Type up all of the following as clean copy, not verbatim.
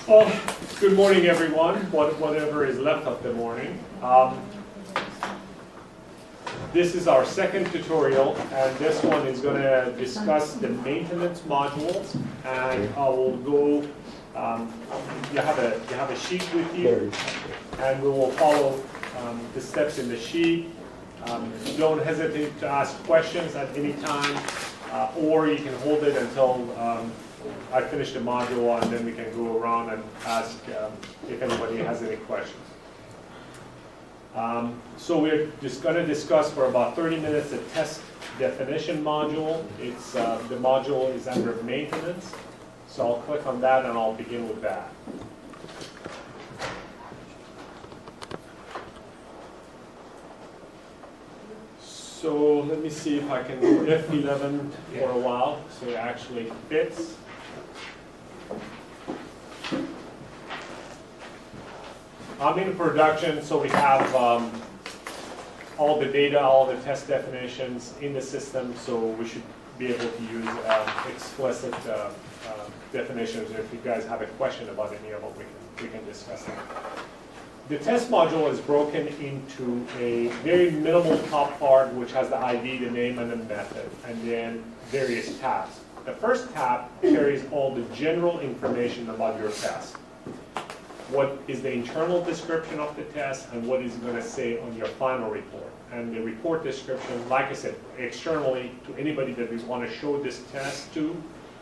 Well, good morning, everyone, whatever is left of the morning. This is our second tutorial, and this one is going to discuss the maintenance modules. And I will go, you have a sheet with you, and we will follow the steps in the sheet. Don't hesitate to ask questions at any time, or you can hold it until I finish the module, and then we can go around and ask if anybody has any questions. So we're just going to discuss for about 30 minutes the test definition module. It's the module is under maintenance, so I'll click on that and I'll begin with that. So let me see if I can do F11 for a while, so it actually fits. I'm in production, so we have all the data, all the test definitions in the system, so we should be able to use explicit definitions. If you guys have a question about any of them, we can discuss them. The test module is broken into a very minimal top part, which has the ID, the name, and the method, and then various tabs. The first tab carries all the general information about your test. What is the internal description of the test, and what is it going to say on your final report. And the report description, like I said, externally to anybody that we want to show this test to,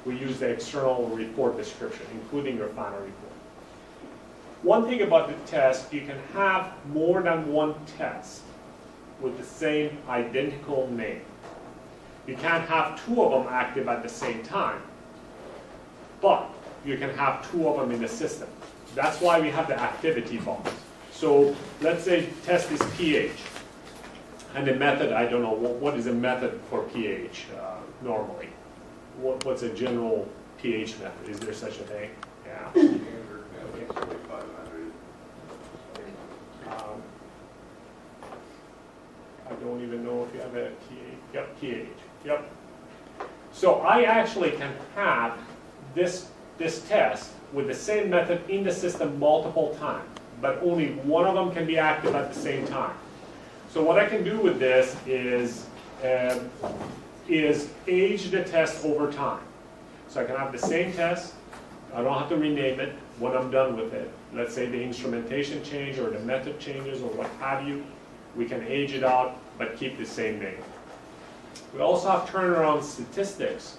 we use the external report description, including your final report. One thing about the test, you can have more than one test with the same identical name. You can't have two of them active at the same time, but you can have two of them in the system. That's why we have the activity box. So let's say test is pH, and the method, I don't know, what is a method for pH normally? What's a general pH method? Is there such a thing? Yeah. Okay. I don't even know if you have a pH. Yep, pH. Yep. So I actually can have this test with the same method in the system multiple times, but only one of them can be active at the same time. So what I can do with this is age the test over time. So I can have the same test. I don't have to rename it when I'm done with it. Let's say the instrumentation change or the method changes or what have you. We can age it out, but keep the same name. We also have turnaround statistics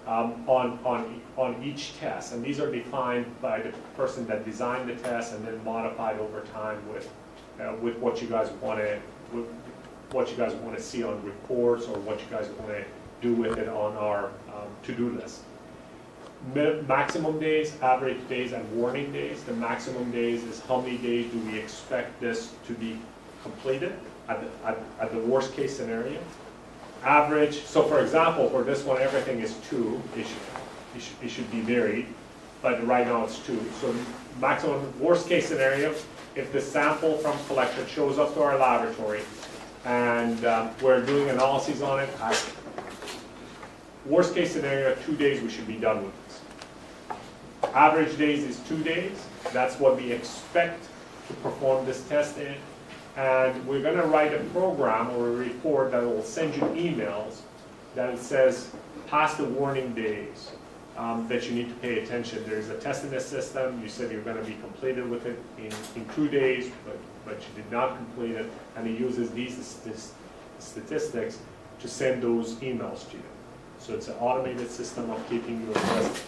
on each test, and these are defined by the person that designed the test and then modified over time with what you guys want to see on reports or what you guys want to do with it on our to-do list. Maximum days, average days, and warning days. The maximum days is how many days do we expect this to be completed at the worst case scenario. Average, so for example, for this one, everything is 2. It should be varied, but right now it's 2. So maximum worst case scenario, if the sample from collection shows up to our laboratory and we're doing analyses on it, worst case scenario, 2 days we should be done with this. Average days is 2 days. That's what we expect to perform this test in. And we're going to write a program or a report that will send you emails that it says past the warning days that you need to pay attention. There's a test in the system. You said you're going to be completed with it in 2 days, but you did not complete it. And it uses these statistics to send those emails to you. So it's an automated system of keeping you abreast.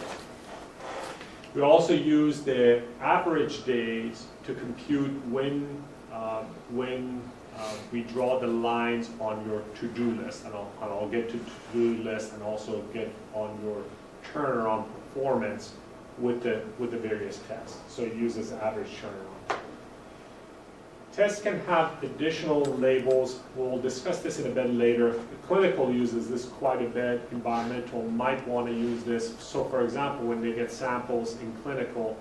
We also use the average days to compute when we draw the lines on your to-do list, and I'll get to to-do list and also get on your turnaround performance with the various tests. So it uses average turnaround. Tests can have additional labels. We'll discuss this in a bit later. Clinical uses this quite a bit. Environmental might want to use this. So for example, when they get samples in clinical,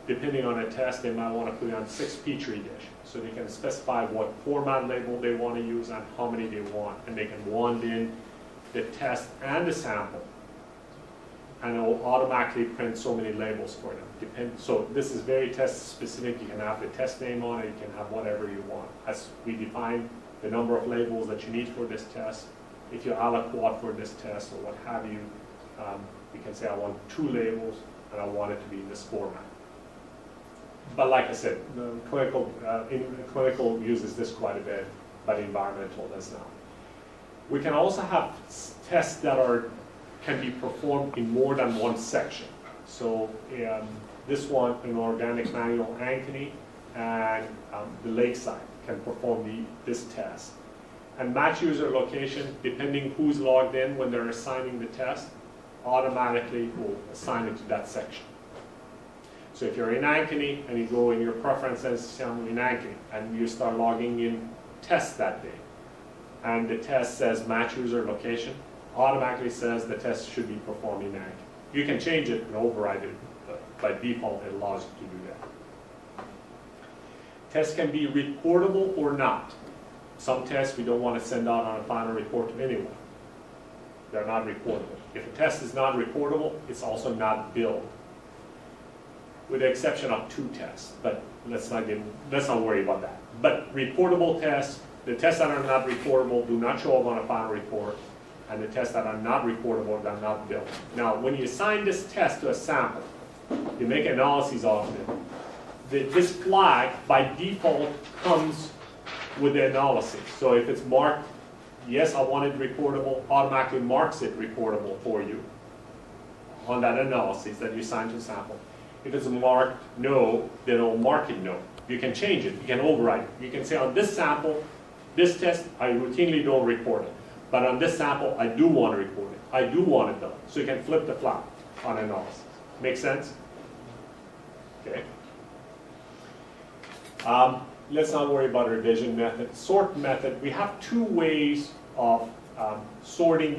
depending on a test, they might want to put it on 6 Petri dish. So they can specify what format label they want to use and how many they want. And they can wand in the test and the sample and it will automatically print so many labels for them. So this is very test specific. You can have the test name on it, you can have whatever you want. As we define the number of labels that you need for this test, if you aliquot for this test or what have you, you can say I want 2 labels and I want it to be in this format. But like I said, the clinical uses this quite a bit, but environmental does not. We can also have tests that can be performed in more than one section. So this one, an organic manual ankeny, and the lakeside can perform this test. And match user location, depending who's logged in when they're assigning the test, automatically will assign it to that section. So if you're in ankeny and you go in your preferences, I'm in ankeny, and you start logging in tests that day, and the test says match user location, automatically says the test should be performed in ankeny. You can change it and override it, but by default it allows you to do that. Tests can be reportable or not. Some tests we don't want to send out on a final report to anyone. They're not reportable. If a test is not reportable, it's also not billed, with the exception of 2 tests. But let's not worry about that. But reportable tests, the tests that are not reportable do not show up on a final report, and the tests that are not reportable are not billed. Now, when you assign this test to a sample, you make analyses of it. This flag, by default, comes with the analysis. So if it's marked, yes, I want it reportable, automatically marks it reportable for you on that analysis that you assign to a sample. If it's marked no, then it'll mark it no. You can change it, you can override it. You can say on this sample, this test, I routinely don't report it. But on this sample, I do want to report it. I do want it done. So you can flip the flag on analysis. Make sense? Okay. Let's not worry about revision method. Sort method, we have 2 ways of sorting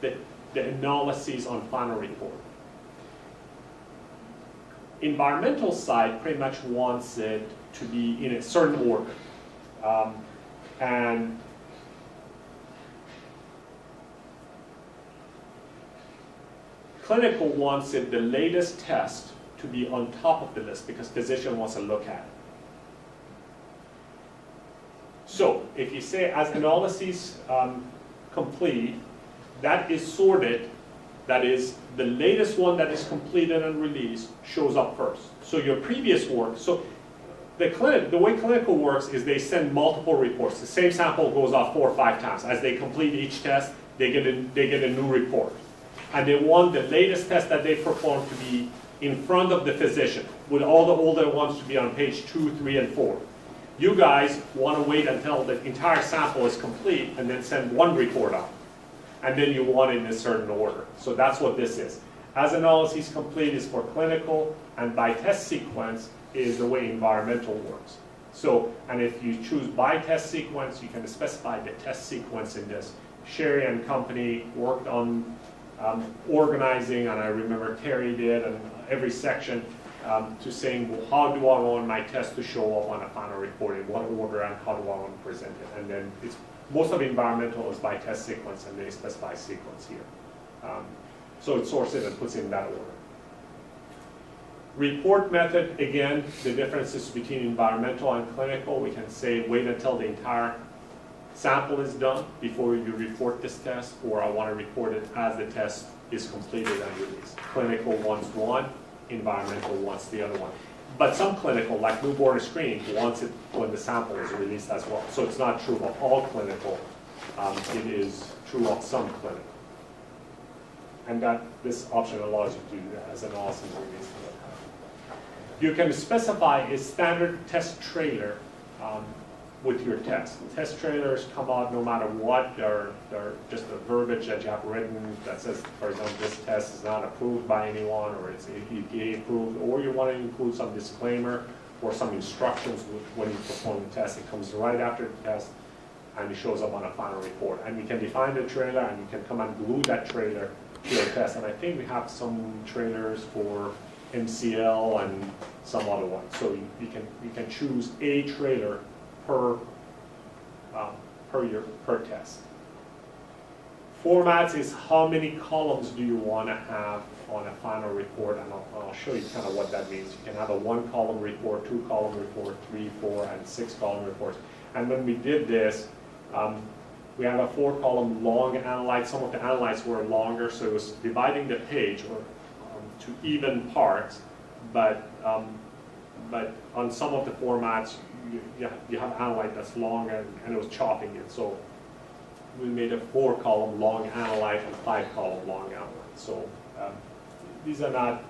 the analyses on final report. Environmental side pretty much wants it to be in a certain order. And clinical wants it, the latest test, to be on top of the list because physician wants to look at it. So if you say as analyses complete, that is sorted, that is the latest one that is completed and released shows up first. So your previous work, so the way clinical works is they send multiple reports. The same sample goes off 4 or 5 times. As they complete each test, they get a new report. And they want the latest test that they perform to be in front of the physician, with all the older ones to be on page 2, 3, and 4. You guys want to wait until the entire sample is complete and then send one report out. And then you want it in a certain order. So that's what this is. As analysis complete is for clinical, and by test sequence is the way environmental works. So, and if you choose by test sequence, you can specify the test sequence in this. Sherry and company worked on organizing, and I remember Terry did, and every section to saying, well, how do I want my test to show up on a final report, in what order, and how do I want to present it? And then most of environmental is by test sequence, and they specify sequence here. So it sorts it and puts it in that order. Report method, again, the differences between environmental and clinical. We can say wait until the entire sample is done before you report this test, or I want to report it as the test is completed and released. Clinical wants one, environmental wants the other one. But some clinical, like newborn screening, wants it when the sample is released as well. So it's not true of all clinical. It is true of some clinical. And that this option allows you to do that as analysis release. You can specify a standard test trailer with your test. Test trailers come out no matter what. They're just a verbiage that you have written that says, for example, this test is not approved by anyone, or it's EPA approved, or you want to include some disclaimer or some instructions when you perform the test. It comes right after the test, and it shows up on a final report. And you can define the trailer, and you can come and glue that trailer to your test. And I think we have some trailers for MCL and some other ones. So you can choose a trailer per per test. Formats is how many columns do you want to have on a final report, and I'll show you kind of what that means. You can have a 1-column report, 2-column report, 3, 4, and 6-column reports. And when we did this, we have a 4-column long analyte. Some of the analytes were longer, so it was dividing the page to even parts, but on some of the formats, you have analyte that's long and it was chopping it. So we made a 4-column long analyte and 5-column long analyte. So these are not,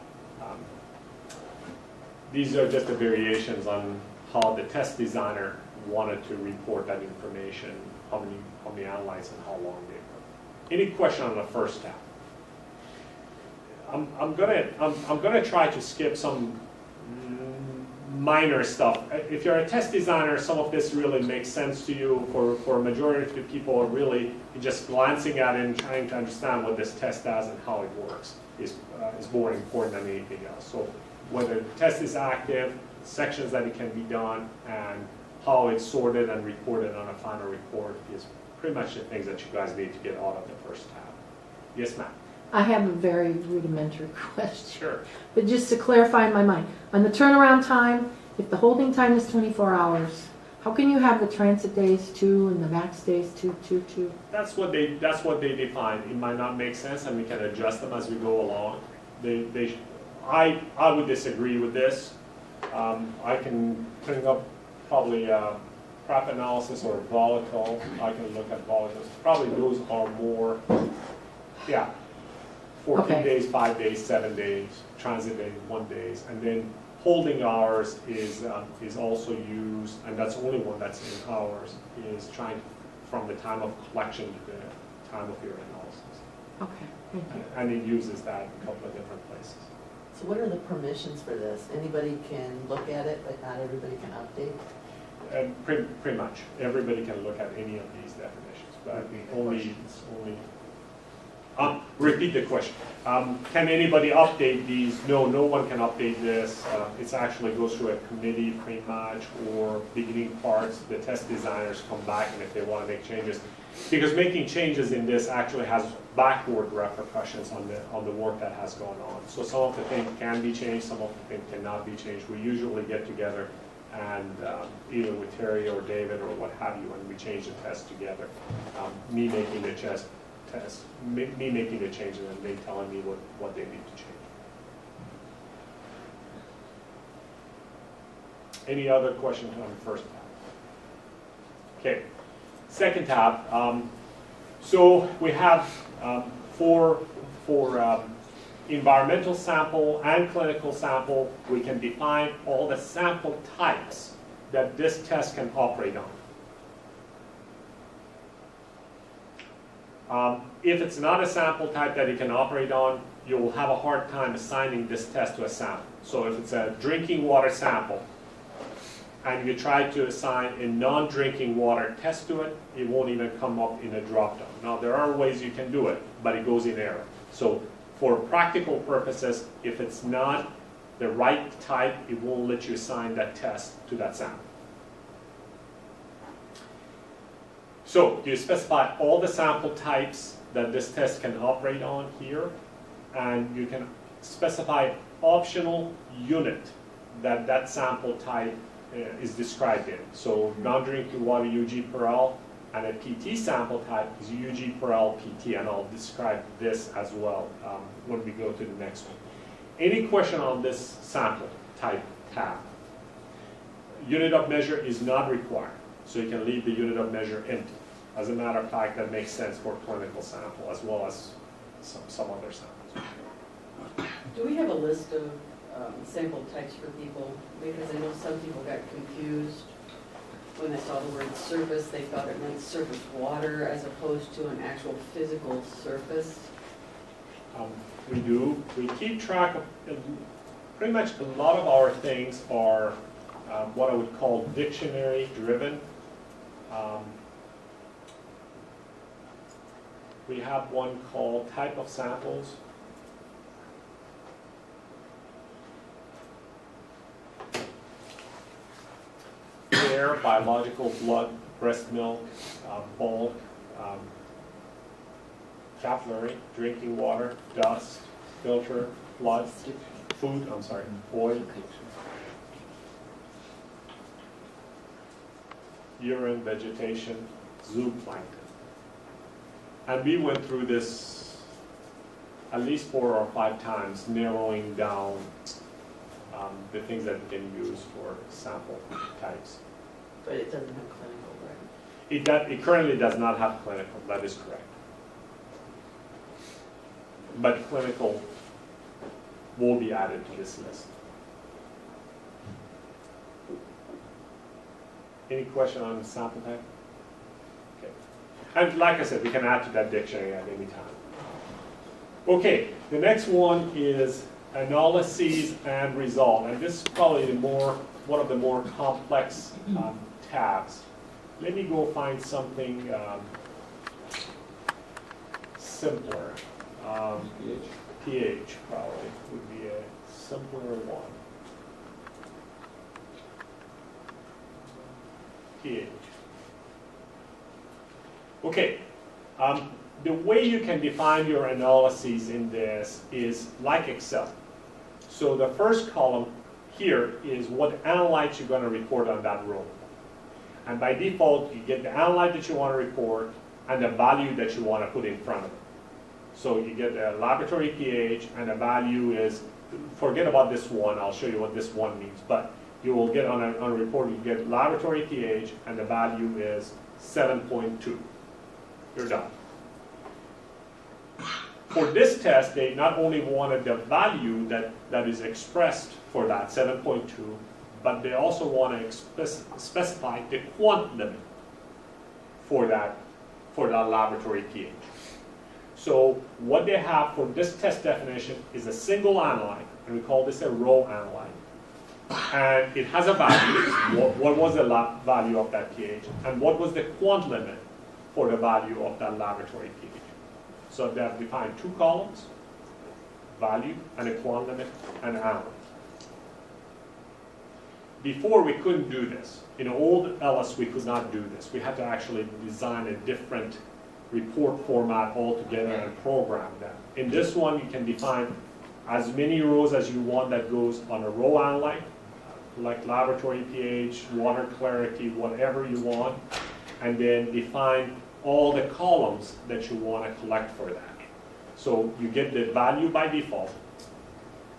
these are just the variations on how the test designer wanted to report that information, how many analytes and how long they were. Any question on the first tab? I'm gonna try to skip some minor stuff. If you're a test designer, some of this really makes sense to you. For a majority of the people, really just glancing at it and trying to understand what this test does and how it works is more important than anything else. So whether the test is active, sections that it can be done, and how it's sorted and reported on a final report is pretty much the things that you guys need to get out of the first tab. Yes, ma'am? I have a very rudimentary question. Sure. But just to clarify in my mind, on the turnaround time, if the holding time is 24 hours, how can you have the transit days 2 and the max days 2? That's what they define. It might not make sense, and we can adjust them as we go along. I would disagree with this. I can bring up probably prep analysis or volatile. I can look at volatile. Probably those are more, yeah, 14 days, 5 days, 7 days, transit day, 1 days, and then holding hours is also used, and that's the only one that's in hours, is trying from the time of collection to the time of your analysis. Okay, thank you. And it uses that in a couple of different places. So what are the permissions for this? Anybody can look at it, but not everybody can update? Pretty much. Everybody can look at any of these definitions, but only repeat the question. Can anybody update these? No, no one can update this. It actually goes through a committee pretty much, or beginning parts. The test designers come back, and if they want to make changes, because making changes in this actually has backward repercussions on the work that has gone on. So some of the things can be changed, some of the things cannot be changed. We usually get together and either with Terry or David or what have you, and we change the test together. Me making the test, me making the changes, and they telling me what they need to change. Any other questions on the first tab? Okay, second tab. So we have for environmental sample and clinical sample, we can define all the sample types that this test can operate on. If it's not a sample type that it can operate on, you will have a hard time assigning this test to a sample. So if it's a drinking water sample, and you try to assign a non-drinking water test to it, it won't even come up in a drop-down. Now, there are ways you can do it, but it goes in error. So for practical purposes, if it's not the right type, it won't let you assign that test to that sample. So you specify all the sample types that this test can operate on here, and you can specify optional unit that sample type is described in. So non-drinking water UG per L, and a PT sample type is UG per L PT, and I'll describe this as well when we go to the next one. Any question on this sample type tab? Unit of measure is not required, so you can leave the unit of measure empty. As a matter of fact, that makes sense for clinical sample as well as some other samples. Do we have a list of sample types for people? Because I know some people got confused when they saw the word surface. They thought it meant surface water as opposed to an actual physical surface. We do. We keep track of, pretty much a lot of our things are what I would call dictionary driven. We have one called type of samples. Air, biological, blood, breast milk, bulk, capillary, drinking water, dust, filter, blood, food, oil, urine, vegetation, zooplankton. And we went through this at least 4 or 5 times, narrowing down the things that we can use for sample types. But it doesn't have clinical, right? It currently does not have clinical, that is correct. But clinical will be added to this list. Any question on the sample type? Okay. And like I said, we can add to that dictionary at any time. Okay, the next one is analyses and result. And this is probably one of the more complex tabs. Let me go find something simpler. pH probably would be a simpler one. pH. Okay, the way you can define your analyses in this is like Excel. So the first column here is what analytes you're going to report on that row. And by default, you get the analyte that you want to report and the value that you want to put in front of it. So you get the laboratory pH, and the value is, forget about this one, I'll show you what this one means, but you will get on a report, you get laboratory pH, and the value is 7.2. You're done. For this test, they not only wanted the value that is expressed for that 7.2, but they also want to specify the quant limit for that laboratory pH. So what they have for this test definition is a single analyte, and we call this a row analyte. And it has a value. What was the value of that pH? And what was the quant limit for the value of that laboratory pH? So they have defined 2 columns, value and a quant limit and analyte. Before, we couldn't do this. In old ELIS, we could not do this. We had to actually design a different report format altogether and program them. In this one, you can define as many rows as you want that goes on a row analyte, like laboratory pH, water clarity, whatever you want, and then define all the columns that you want to collect for that. So you get the value by default,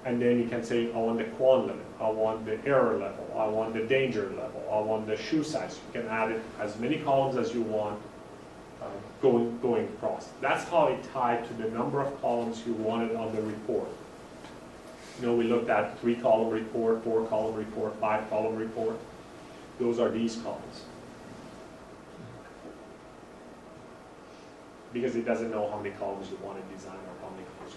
and then you can say, I want the quant limit, I want the error level, I want the danger level, I want the shoe size. You can add it as many columns as you want going across. That's how it tied to the number of columns you wanted on the report. We looked at 3-column report, 4-column report, 5-column report. Those are these columns. Because it doesn't know how many columns you want to design or how many columns.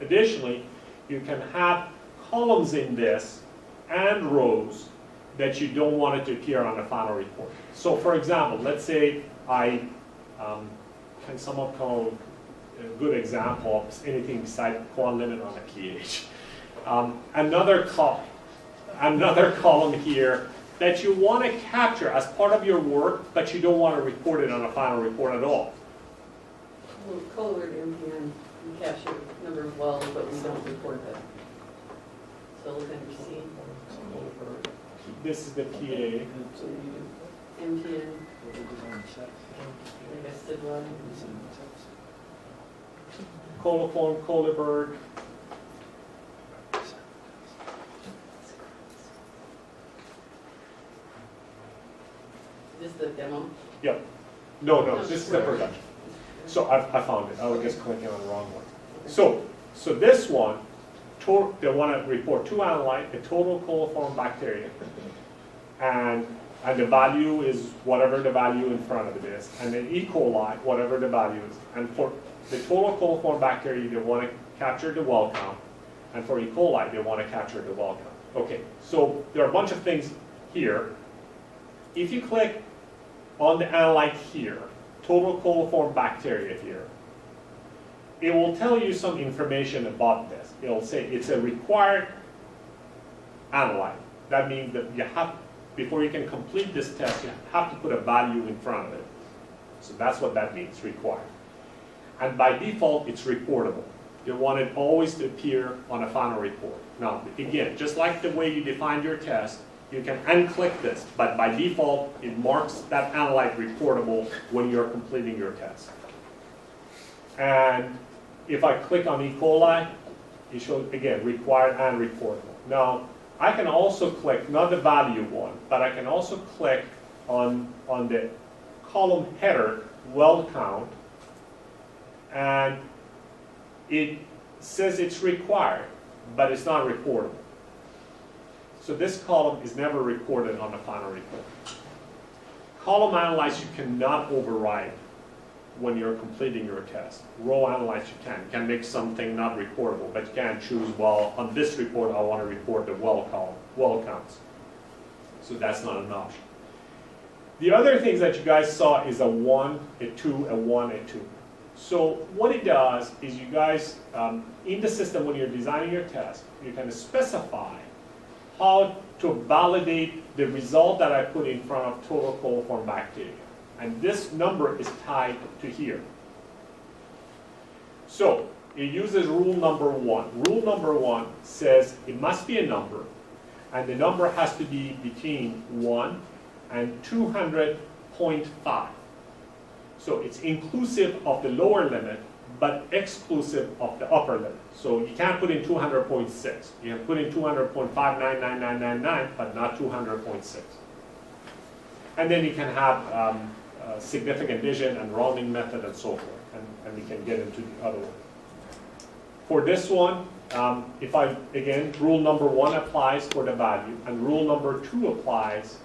Additionally, you can have columns in this and rows that you don't want it to appear on the final report. So for example, let's say can someone call a good example of anything besides quant limit on a pH? Another column here that you want to capture as part of your work, but you don't want to report it on a final report at all. Well, colored MPN, we capture number of wells, but we don't report that. So look under C. This is the PA. MPN. I guess did one. Coliform, Colibert. This is the demo. Yep. No, this is the production. So I found it. I was just clicking on the wrong one. So this one, they want to report 2 analyte, a total coliform bacteria, and the value is whatever the value in front of it is, and then E. coli, whatever the value is. And for the total coliform bacteria, they want to capture the well count, and for E. coli, they want to capture the well count. Okay, so there are a bunch of things here. If you click on the analyte here, total coliform bacteria here, it will tell you some information about this. It will say it's a required analyte. That means that before you can complete this test, you have to put a value in front of it. So that's what that means, required. And by default, it's reportable. You want it always to appear on a final report. Now, again, just like the way you defined your test, you can unclick this, but by default, it marks that analyte reportable when you're completing your test. And if I click on E. coli, it shows, again, required and reportable. Now, I can also click, not the value one, but I can also click on the column header, well count, and it says it's required, but it's not reportable. So this column is never recorded on the final report. Column analyze you cannot override when you're completing your test. Row analyze you can. You can make something not reportable, but you can't choose, well, on this report I want to report the well column, well counts. So that's not an option. The other things that you guys saw is a 1, a 2, a 1, a 2. So what it does is you guys, in the system when you're designing your test, you can specify how to validate the result that I put in front of total coliform bacteria. And this number is tied to here. So it uses rule number 1. Rule number 1 says it must be a number, and the number has to be between 1 and 200.5. So it's inclusive of the lower limit, but exclusive of the upper limit. So you can't put in 200.6. You can put in 200.5999999, but not 200.6. And then you can have significant addition and rounding method and so forth, and we can get into the other one. For this one, if I, again, rule number 1 applies for the value, and rule number 2 applies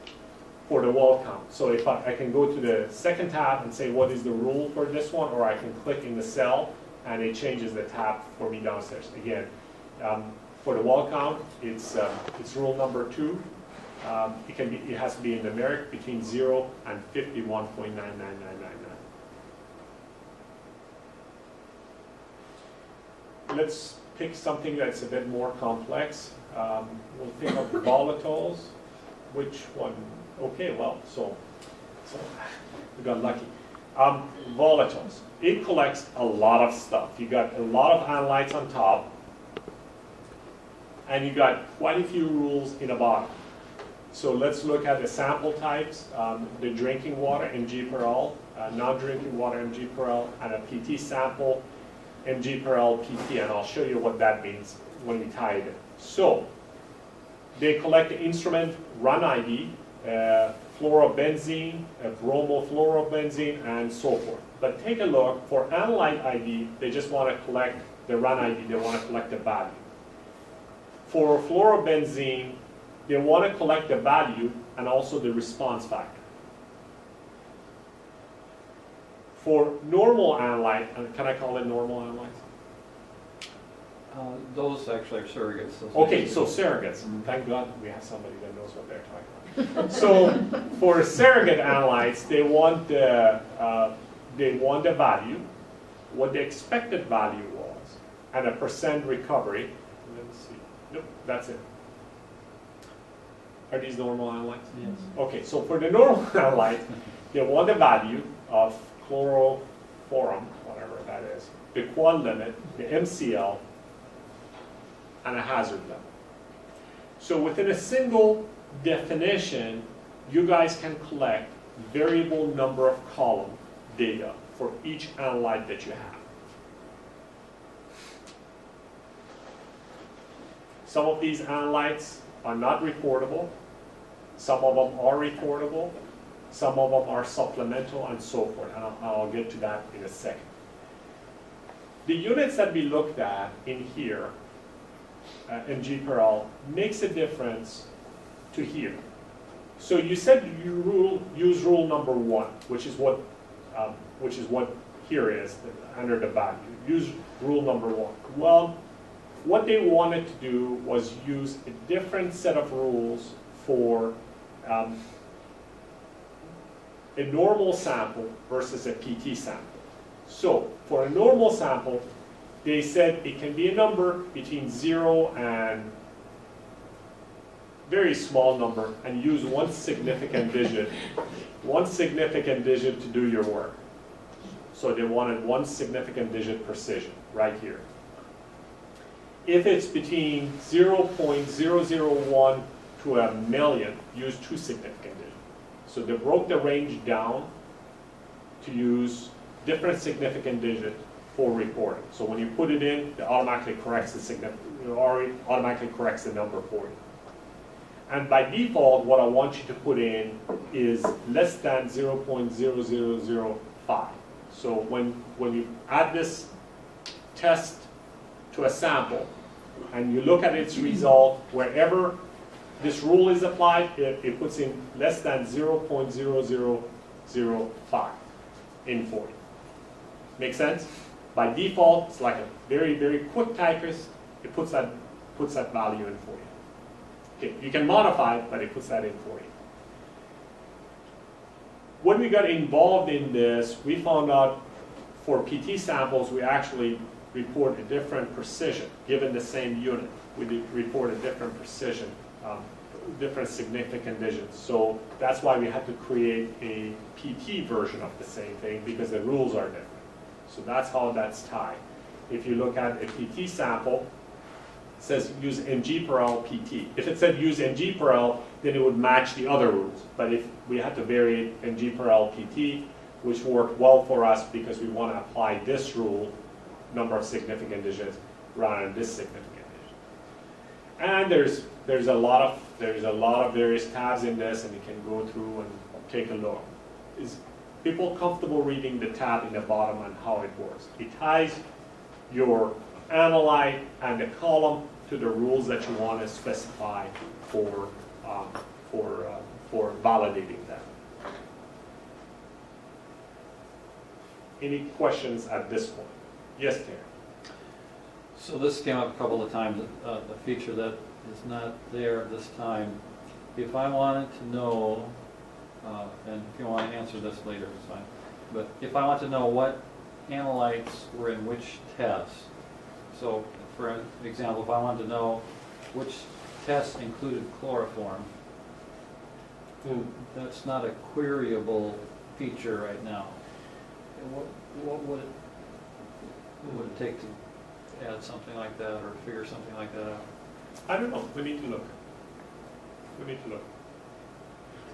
for the wall count. So if I can go to the second tab and say what is the rule for this one, or I can click in the cell and it changes the tab for me downstairs. Again, for the wall count, it's rule number 2. It has to be in numeric between 0 and 51.99999. Let's pick something that's a bit more complex. We'll pick up volatiles. Which one? Okay, well, so we got lucky. Volatiles. It collects a lot of stuff. You got a lot of analytes on top, and you got quite a few rules in the bottom. So let's look at the sample types, the drinking water, mg per L, non-drinking water, mg per L, and a PT sample, mg per L PT, and I'll show you what that means when we tie it in. So they collect the instrument run ID, fluorobenzene, bromofluorobenzene, and so forth. But take a look, for analyte ID, they just want to collect the run ID, they want to collect the value. For fluorobenzene, they want to collect the value and also the response factor. For normal analyte, can I call it normal analytes? Those actually are surrogates. Okay, so surrogates. Thank God we have somebody that knows what they're talking about. So for surrogate analytes, they want the value, what the expected value was, and a percent recovery. Let's see. Nope, that's it. Are these normal analytes? Yes. Okay, so for the normal analyte, they want the value of chloroform, whatever that is, the quad limit, the MCL, and a hazard level. So within a single definition, you guys can collect variable number of column data for each analyte that you have. Some of these analytes are not reportable. Some of them are reportable. Some of them are supplemental and so forth. And I'll get to that in a second. The units that we looked at in here, mg per L, makes a difference to here. So you said you use rule number 1, which is what here is under the value. Use rule number 1. Well, what they wanted to do was use a different set of rules for a normal sample versus a PT sample. So for a normal sample, they said it can be a number between 0 and very small number and use one significant digit to do your work. So they wanted one significant digit precision right here. If it's between 0.001 to a million, use two significant digits. So they broke the range down to use different significant digit for reporting. So when you put it in, it automatically corrects the automatically corrects the number for you. And by default, what I want you to put in is less than 0.0005. So when you add this test to a sample and you look at its result, wherever this rule is applied, it puts in less than 0.0005 in for you. Make sense? By default, it's like a very, very quick typist. It puts that value in for you. Okay, you can modify it, but it puts that in for you. When we got involved in this, we found out for PT samples, we actually report a different precision. Given the same unit, we report a different precision, different significant digits. So that's why we had to create a PT version of the same thing, because the rules are different. So that's how that's tied. If you look at a PT sample, it says use mg per L PT. If it said use mg per L, then it would match the other rules. But if we had to vary it mg per L PT, which worked well for us because we want to apply this rule, number of significant digits, rather than this significant digit. And there's a lot of various tabs in this, and you can go through and take a look. Is people comfortable reading the tab in the bottom and how it works? It ties your analyte and the column to the rules that you want to specify for validating that. Any questions at this point? Yes, Terry. So this came up a couple of times, a feature that is not there this time. If I wanted to know, and if you want to answer this later, it's fine, but if I want to know what analytes were in which tests, so for example, if I wanted to know which test included chloroform, that's not a queryable feature right now. What would it take to add something like that or figure something like that out? I don't know. We need to look.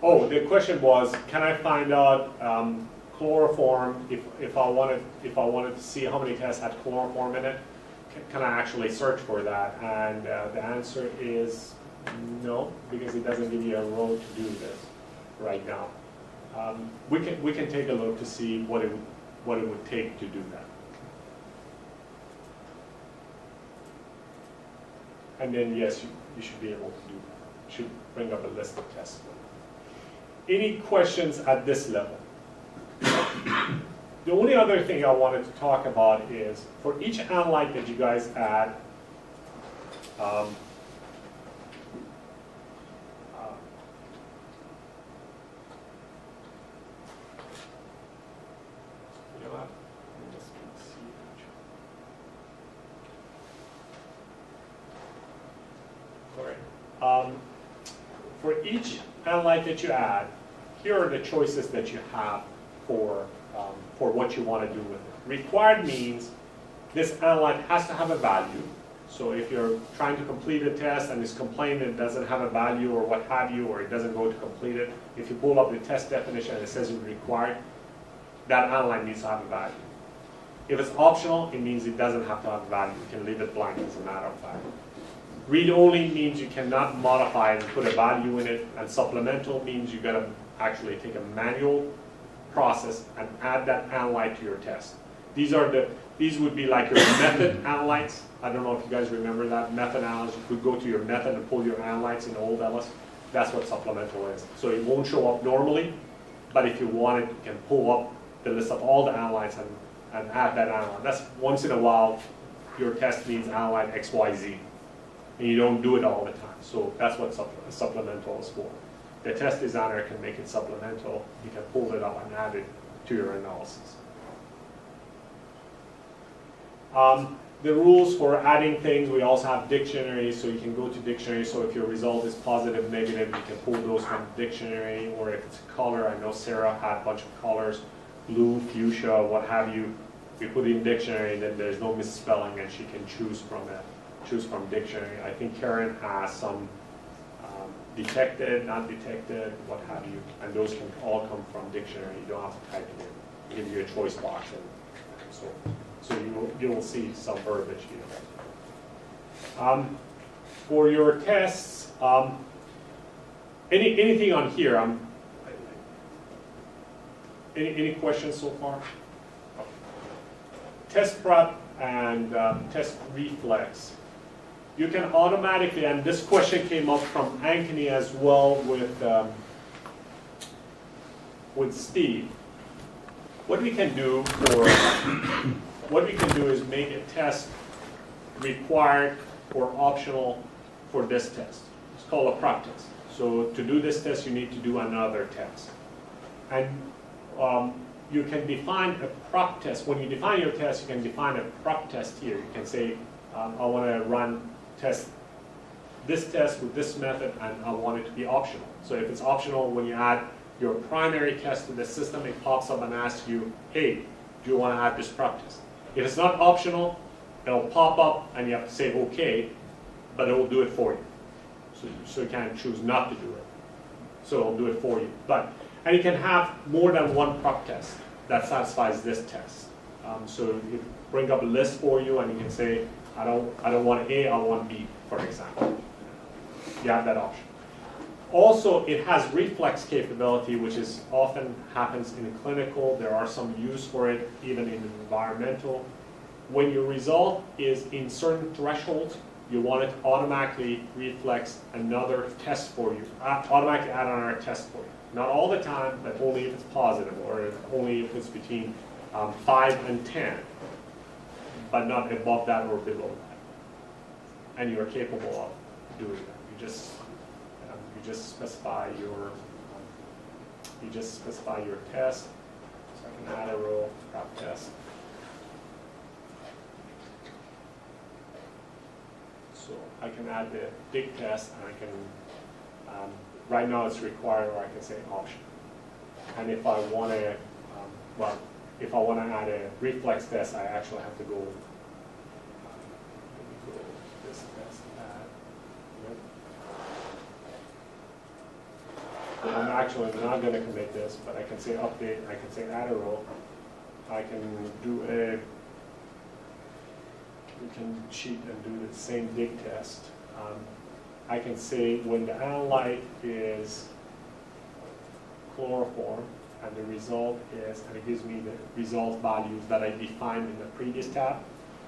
Oh, the question was, can I find out chloroform if I wanted to see how many tests had chloroform in it? Can I actually search for that? And the answer is no, because it doesn't give you a role to do this right now. We can take a look to see what it would take to do that. And then yes, you should be able to do that. You should bring up a list of tests. Any questions at this level? The only other thing I wanted to talk about is for each analyte that you guys add, for each analyte that you add, here are the choices that you have for what you want to do with it. Required means this analyte has to have a value. So if you're trying to complete a test and it's complaining it doesn't have a value or what have you, or it doesn't go to complete it, if you pull up the test definition and it says it's required, that analyte needs to have a value. If it's optional, it means it doesn't have to have a value. You can leave it blank as a matter of fact. Read-only means you cannot modify it and put a value in it, and supplemental means you've got to actually take a manual process and add that analyte to your test. These would be like your method analytes. I don't know if you guys remember that method analysis. You could go to your method and pull your analytes in old ELIS. That's what supplemental is. So it won't show up normally, but if you want it, you can pull up the list of all the analytes and add that analyte. That's once in a while your test needs analyte XYZ. And you don't do it all the time. So that's what supplemental is for. The test designer can make it supplemental. You can pull it up and add it to your analysis. the rules for adding things, we also have dictionaries, so you can go to dictionary, so if your result is positive, negative, you can pull those from dictionary, or if it's a color, I know Sarah had a bunch of colors, blue, fuchsia, what have you, we put it in dictionary, then there's no misspelling, and she can choose from dictionary. I think Karen has some detected, not detected, what have you, and those can all come from dictionary, you don't have to type it in, give you a choice box, and so you will see some verbiage here. For your tests, anything on here? Any questions so far? Test prep and test reflex. You can automatically, and this question came up from Ankeny as well with Steve. What we can do is make a test required or optional for this test. It's called a prep test. So to do this test, you need to do another test. And you can define a prep test. When you define your test, you can define a prep test here. You can say, I want to test this test with this method, and I want it to be optional. So if it's optional, when you add your primary test to the system, it pops up and asks you, hey, do you want to add this prep test? If it's not optional, it'll pop up and you have to say okay, but it will do it for you. So you can't choose not to do it. So it'll do it for you. And you can have more than one prep test that satisfies this test. So you bring up a list for you, and you can say, I don't want A, I want B, for example. You have that option. Also, it has reflex capability, which is often happens in clinical. There are some use for it, even in environmental. When your result is in certain thresholds, you want it to automatically reflex another test for you, automatically add another test for you. Not all the time, but only if it's positive, or only if it's between 5 and 10, but not above that or below that. And you're capable of doing that. You just specify your test. So I can add a row prep test. So I can add the dig test, and I can, right now it's required, or I can say option. And if I want to, if I want to add a reflex test, I actually have to go, this test, add. Yep. I'm actually not going to commit this, but I can say update, I can say add a row. I can do we can cheat and do the same dig test. I can say when the analyte is chloroform, and the result is, and it gives me the result values that I defined in the previous tab.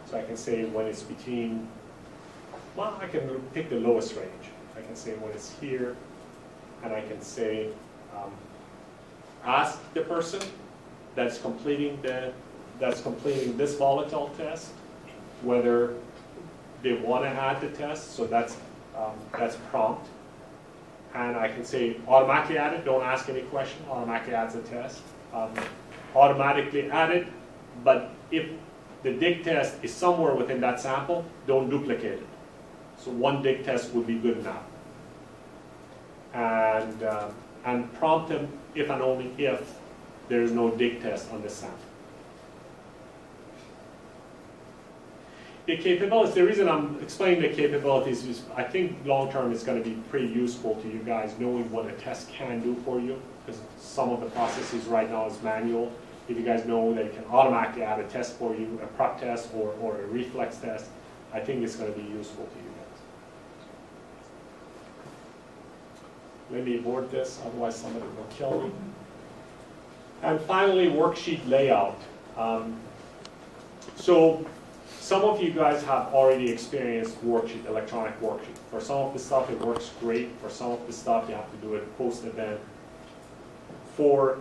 So I can say when it's between, well, I can pick the lowest range. I can say when it's here, and I can say, ask the person that's completing this volatile test whether they want to add the test. So that's prompt. And I can say automatically add it, don't ask any question, automatically adds the test. Automatically add it, but if the dig test is somewhere within that sample, don't duplicate it. So one dig test would be good enough. And prompt them if and only if there is no dig test on this sample. The capabilities, the reason I'm explaining the capabilities is I think long term it's going to be pretty useful to you guys knowing what a test can do for you, because some of the processes right now is manual. If you guys know that you can automatically add a test for you, a prep test or a reflex test, I think it's going to be useful to you guys. Let me abort this, otherwise somebody will kill me. And finally, worksheet layout. So some of you guys have already experienced worksheet, electronic worksheet. For some of the stuff, it works great. For some of the stuff, you have to do it post-event. For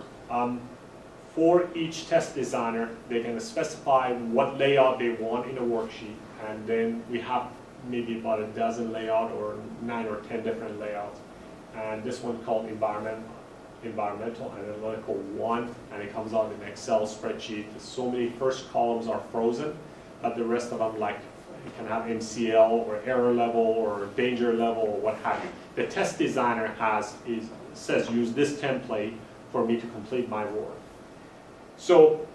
each test designer, they can specify what layout they want in a worksheet, and then we have maybe about a dozen layout or 9 or 10 different layouts. And this one called environmental analytical 1, and it comes out in an Excel spreadsheet. So many first columns are frozen. but the rest of them, like, you can have MCL or error level or danger level or what have you. The test designer says use this template for me to complete my work. So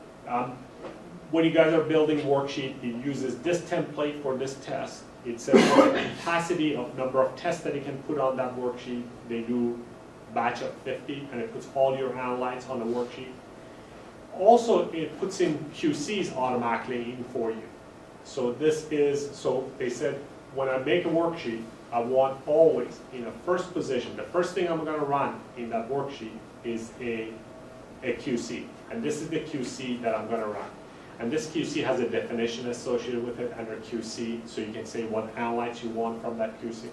when you guys are building worksheet, it uses this template for this test. It says the capacity of number of tests that you can put on that worksheet. They do batch of 50, and it puts all your analytes on the worksheet. Also, it puts in QCs automatically in for you. So they said, when I make a worksheet, I want always in a first position, the first thing I'm going to run in that worksheet is a QC. And this is the QC that I'm going to run. And this QC has a definition associated with it under QC, so you can say what analytes you want from that QC.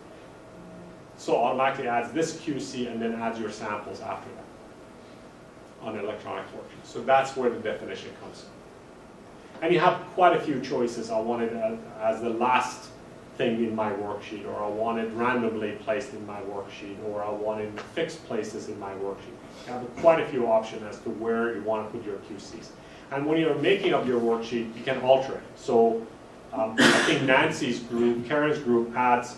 So automatically adds this QC and then adds your samples after that on electronic worksheet. So that's where the definition comes from. And you have quite a few choices. I want it as the last thing in my worksheet, or I want it randomly placed in my worksheet, or I want it in fixed places in my worksheet. You have quite a few options as to where you want to put your QCs. And when you're making up your worksheet, you can alter it. So I think Nancy's group, Karen's group, adds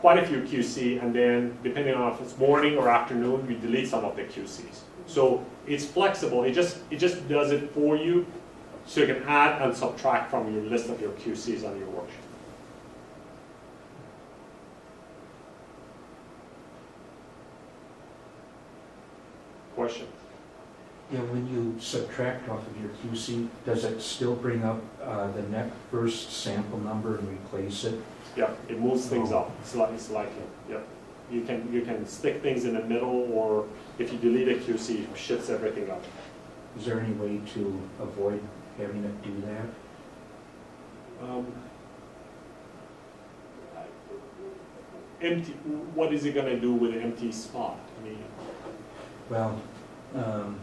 quite a few QC, and then depending on if it's morning or afternoon, we delete some of the QCs. So it's flexible. It just does it for you, so you can add and subtract from your list of your QCs on your worksheet. Question? Yeah, when you subtract off of your QC, does it still bring up the net first sample number and replace it? Yeah, it moves things up slightly. Yep. You can stick things in the middle, or if you delete a QC, it shifts everything up. Is there any way to avoid having it do that? Empty. What is it going to do with an empty spot? I mean, Well, on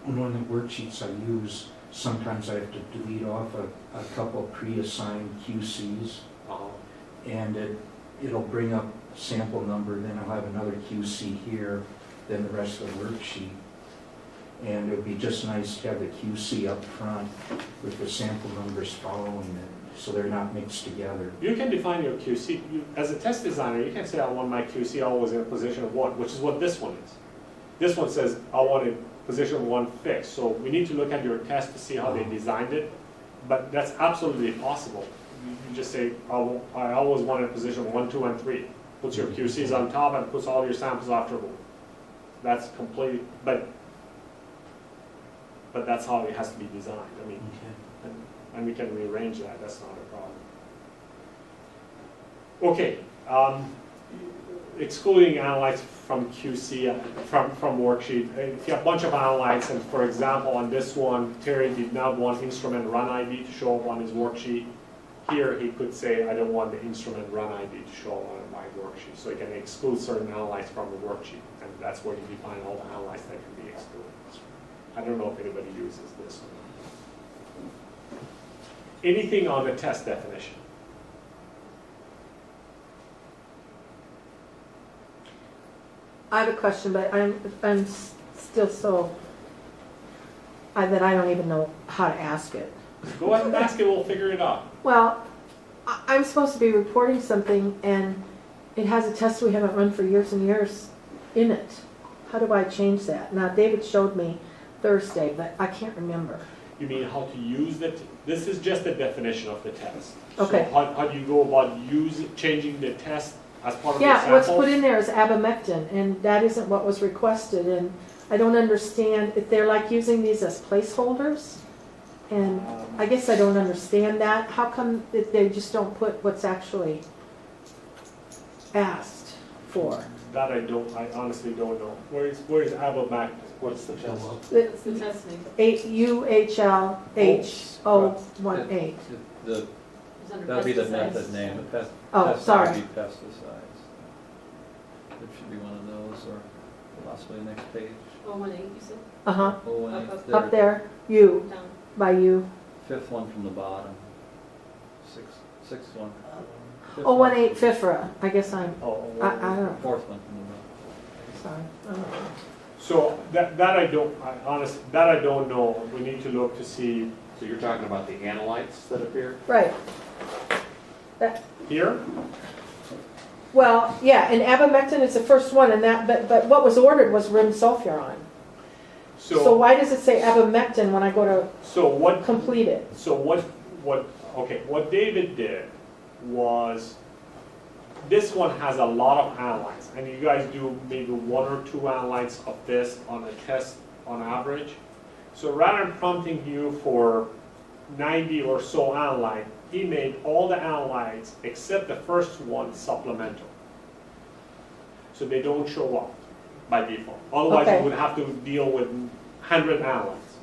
one of the worksheets I use, sometimes I have to delete off a couple pre-assigned QCs, and it'll bring up sample number, then I'll have another QC here, then the rest of the worksheet. And it would be just nice to have the QC up front with the sample numbers following it, so they're not mixed together. you can define your QC. As a test designer, you can say I want my QC always in a position of 1, which is what this one is. This one says I want it position 1 fixed. So we need to look at your test to see how they designed it, but that's absolutely possible. You just say I always want it in position 1, 2, and 3. Puts your QCs on top and puts all your samples afterward. That's complete, but that's how it has to be designed. I mean, and we can rearrange that. That's not a problem. Okay. Excluding analytes from QC, from worksheet. If you have a bunch of analytes, and for example, on this one, Terry did not want instrument run ID to show up on his worksheet. Here, he could say, I don't want the instrument run ID to show up on my worksheet. So he can exclude certain analytes from the worksheet, and that's where you define all the analytes that can be excluded. I don't know if anybody uses this or not. Anything on the test definition? I have a question, but I'm still so, that I don't even know how to ask it. Go ahead and ask it, we'll figure it out. Well, I'm supposed to be reporting something, and it has a test we haven't run for years and years in it. How do I change that? Now, David showed me Thursday, but I can't remember. You mean how to use it? This is just the definition of the test. Okay. So how do you go about changing the test as part of the Yeah, samples? what's put in there is abamectin, and that isn't what was requested, and I don't understand if they're like using these as placeholders, and I guess I don't understand that. How come that they just don't put what's actually asked for? That I honestly don't know. Where is abamectin? What's the test? It's the test name. UHLHO18. It's under That'd be the pesticides. method name. The Oh, pest sorry. would be pesticides. It should be one of those, or possibly next page. 018, you said? Uh-huh, Oh, and Up, up there, you, Down. by you. Fifth one from the bottom. Sixth one. Fifth Oh, one. 18 FIFRA, I guess I don't know, Fourth one from the bottom. sorry. I don't know. So that I don't know. We need to look to see So you're talking about the analytes that appear? Right. Here, Well, yeah, and abamectin is the first one, and but what was ordered was rimsulfuron. So so, why does it say abamectin when I go to so what complete it? So what David did was, this one has a lot of analytes, and you guys do maybe 1 or 2 analytes of this on a test on average. So rather than prompting you for 90 or so analyte, he made all the analytes except the first one supplemental. So they don't show up by default. Otherwise, Okay. you would have to deal with 100 analytes.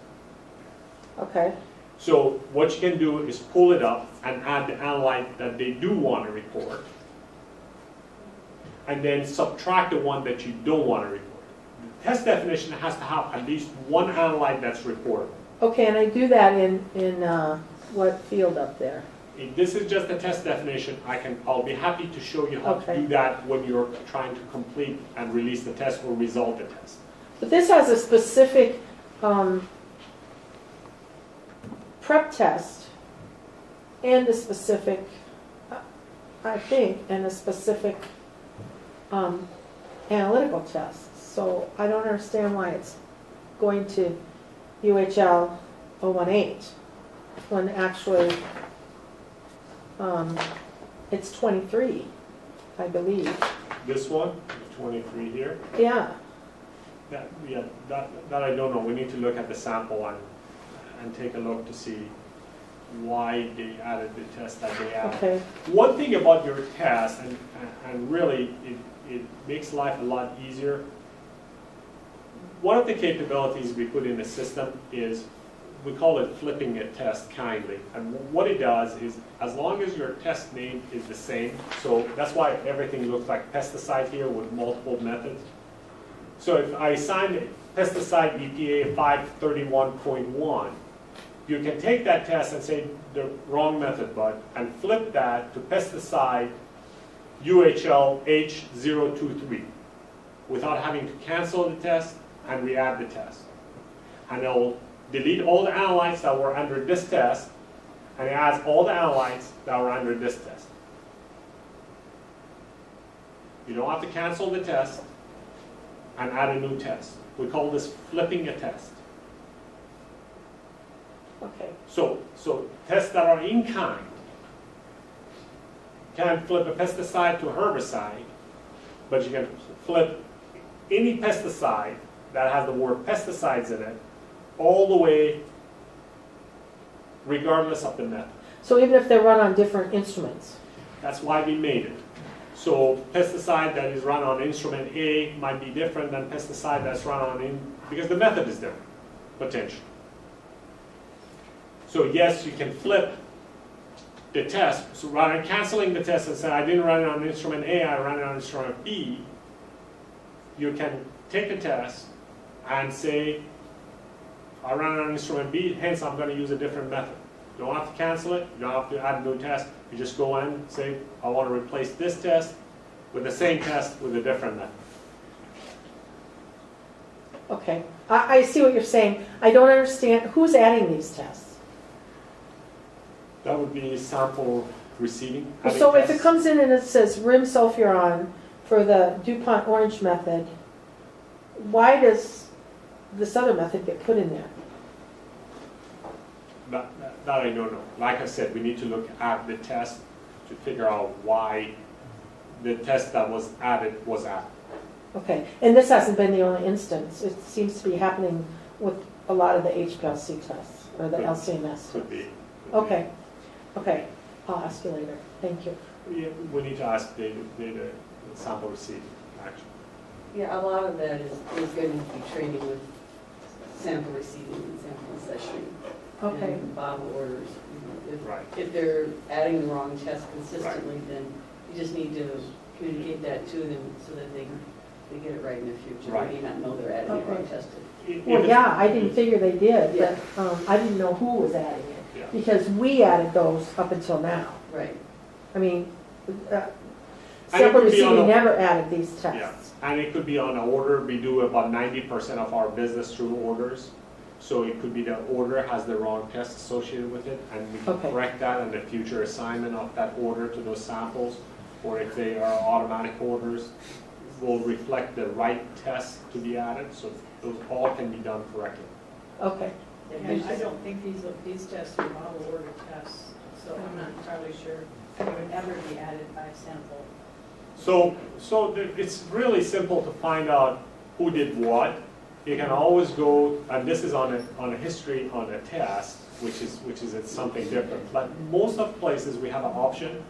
Okay, So what you can do is pull it up and add the analyte that they do want to report, and then subtract the one that you don't want to report. The test definition has to have at least one analyte that's reportable. okay, and I do that in what field up there? If this is just a test definition, I'll be happy to show you how to Okay. do that when you're trying to complete and release the test or resolve the test. But this has a specific prep test and a specific, I think, and a specific analytical test. So I don't understand why it's going to UHL 018 when actually it's 23, I believe. This one, 23 here, Yeah, that I don't know. We need to look at the sample and take a look to see why they added the test that they added. okay, One thing about your test, and really it makes life a lot easier, one of the capabilities we put in the system is, we call it flipping a test kindly. And what it does is, as long as your test name is the same, so that's why everything looks like pesticide here with multiple methods. So if I assign pesticide EPA 531.1, you can take that test and say the wrong method, bud, and flip that to pesticide UHL H023 without having to cancel the test and re-add the test. And it'll delete all the analytes that were under this test, and it adds all the analytes that were under this test. You don't have to cancel the test and add a new test. We call this flipping a test. okay, So tests that are in kind can flip a pesticide to a herbicide, but you can flip any pesticide that has the word pesticides in it all the way, regardless of the method. so even if they're run on different instruments? That's why we made it. So pesticide that is run on instrument A might be different than pesticide that's run on because the method is different, potentially. So yes, you can flip the test. So rather than canceling the test and say, I didn't run it on instrument A, I ran it on instrument B, you can take a test and say, I ran it on instrument B, hence I'm going to use a different method. You don't have to cancel it, you don't have to add a new test. You just go in and say, I want to replace this test with the same test with a different method. Okay, I see what you're saying. I don't understand, who's adding these tests? That would be sample receiving. So if it comes in and it says rimsulfuron for the DuPont orange method, why does this other method get put in there? That I don't know. Like I said, we need to look at the test to figure out why the test that was added was added. Okay, and this hasn't been the only instance. It seems to be happening with a lot of the HPLC tests, or the LCMS. Could be. Okay, okay, I'll ask you later. Thank you. Yeah, we need to ask the sample receiving, actually. Yeah, a lot of that is going to be training with sample receiving and sample accessioning. Okay, And bottle orders. You know, Right. if they're adding the wrong test consistently, then you just need to communicate that to them so that they get it right in the future. Right. They may not know they're adding the wrong Okay. test. well, yeah, I didn't figure they did, Yeah. but I didn't know who was adding it. Yeah. Because we added those up until now. Right. I mean, And sample it could be on receiving a- never added these Yeah, tests. and it could be on an order. We do about 90% of our business through orders. So it could be the order has the wrong test associated with it, and we can Okay. correct that in the future assignment of that order to those samples. Or if they are automatic orders, will reflect the right test to be added, so those all can be done correctly. Okay, And I don't think these tests are model order tests, so I'm not entirely sure they would ever be added by sample. It's really simple to find out who did what. You can always go, and this is on a history on a test, which is it's something different. But most of places we have an option,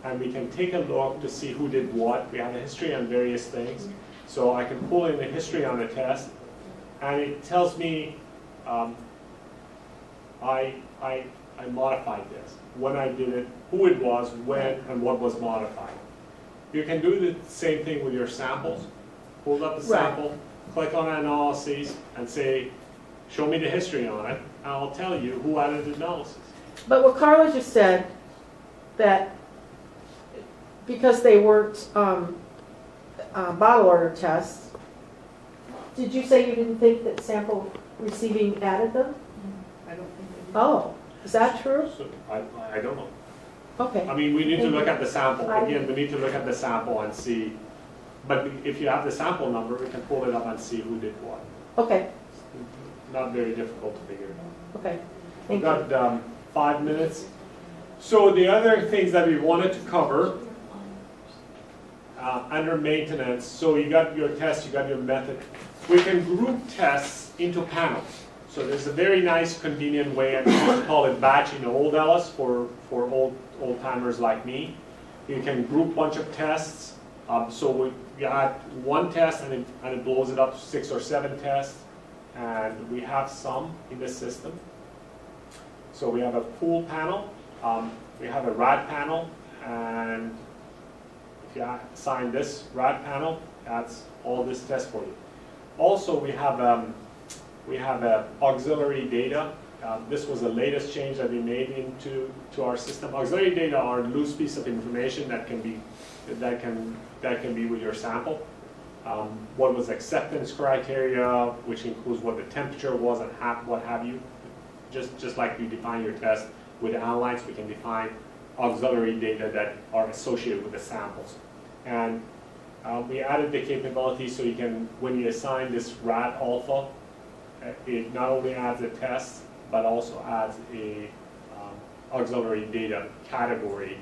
and we can take a look to see who did what. We have a history on various things, so I can pull in the history on a test, and it tells me I modified this, when I did it, who it was, when, and what was modified. You can do the same thing with your samples. Pull up the Right. sample, click on analyses, and say, show me the history on it, and I'll tell you who added the analysis. but what Carla just said, that because they weren't bottle order tests, did you say you didn't think that sample receiving added them? I don't think they do. Oh, is that true? So I don't know. Okay, I mean, we need to look at the sample. I- Again, we need to look at the sample and see, but if you have the sample number, we can pull it up and see who did what. okay, Not very difficult to figure it out. okay. We've Thank you. got 5 minutes. So the other things that we wanted to cover under maintenance, so you got your test, you got your method. We can group tests into panels. So there's a very nice convenient way, and we call it batch in OpenELIS for old timers like me. You can group a bunch of tests. So we add one test and it blows it up to 6 or 7 tests. And we have some in the system. So we have a pool panel, we have a RAD panel, and if you assign this RAD panel, that's all this test for you. Also, we have auxiliary data. This was the latest change that we made into our system. Auxiliary data are loose piece of information that can be with your sample. What was acceptance criteria, which includes what the temperature was and what have you. Just like we define your test with analytes, we can define auxiliary data that are associated with the samples. And we added the capability so you can, when you assign this RAD alpha, it not only adds a test, but also adds a auxiliary data category